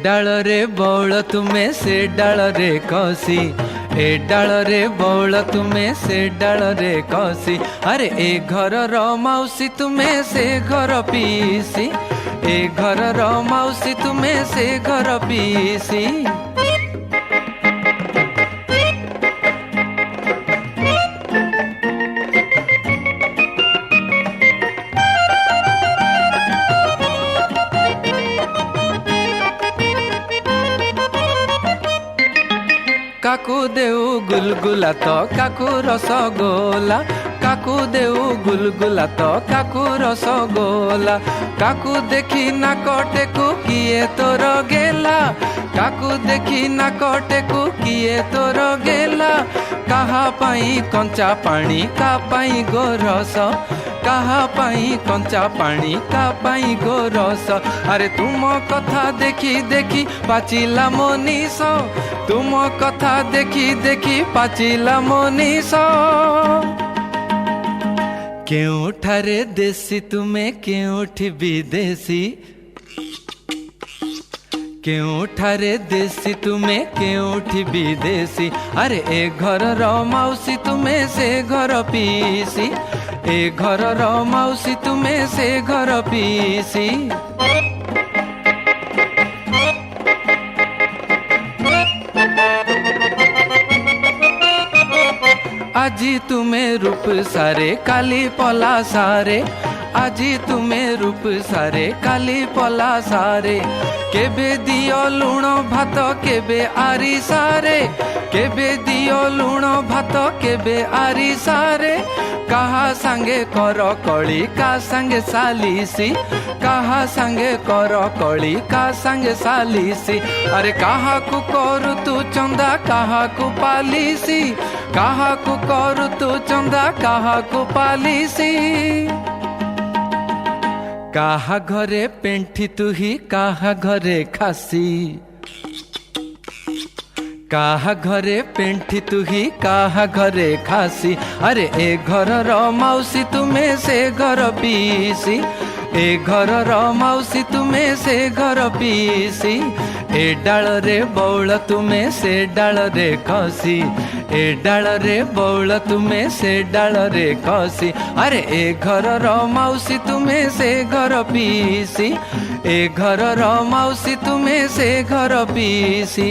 डाल रे बौल तुमे से डाल रे कसी, ए डाल रे बौल तुमे से डाल रे कसी। अरे ए घर रो मौसी तुमे से घर पीसी, ए घर रो मौसी तुमे से घर पीसी। काकू देऊ गुलगुला तो काकू रसगोला, काकू देऊ गुलगुला तो काकू रसगोला। काकू देखी नाकटे को किए तोर गेला, काकू देखी नाकटे को किए तोर गेला। कहा पाई कंचा पानी का पाई गोरस, कहा पाई कंचा पानी का पाई गोरस। अरे तुम कथा देखी देखी पाचिला मनीष, तुम कथा देखी देखी पाचिला मनीष। केउठारे देसी तुमे केउठी विदेशी, केउठारे देसी तुमे केउठी विदेशी। अरे ए घर रो मौसी तुमे से घर पीसी, ए घर रो मौसी तुमे से घर पीसी। आजी तुमे रूप सारे काली पला सारे, आजी तुमे रूप सारे काली पला सारे। केबे दियो लुण भात केबे आरी सारे, केबे दियो लुण भात केबे आरी सारे। कहा संगे कर कली का संगे सालिसी, कहा संगे कर कली का संगे सालिसी। अरे कहा को करू तू चंदा कहा को पालिसी, कहा को करू तू चंदा कहा को पालिसी। काहा घरे पेंठी तुही काहा घरे खासी, काहा घरे पेंठी तुही काहा घरे खासी। अरे ए घर रो मौसी तुमे से घर पीसी, ए घर रो मौसी तुमे से घर पीसी। ए डाल रे बौल तुमे से डाल रे कसी, ए डाल रे बौल तुमे से डाल रे कसी। अरे ए घर रो मौसी तुमे से घर पीसी, ए घर रो मौसी तुमे से घर पीसी।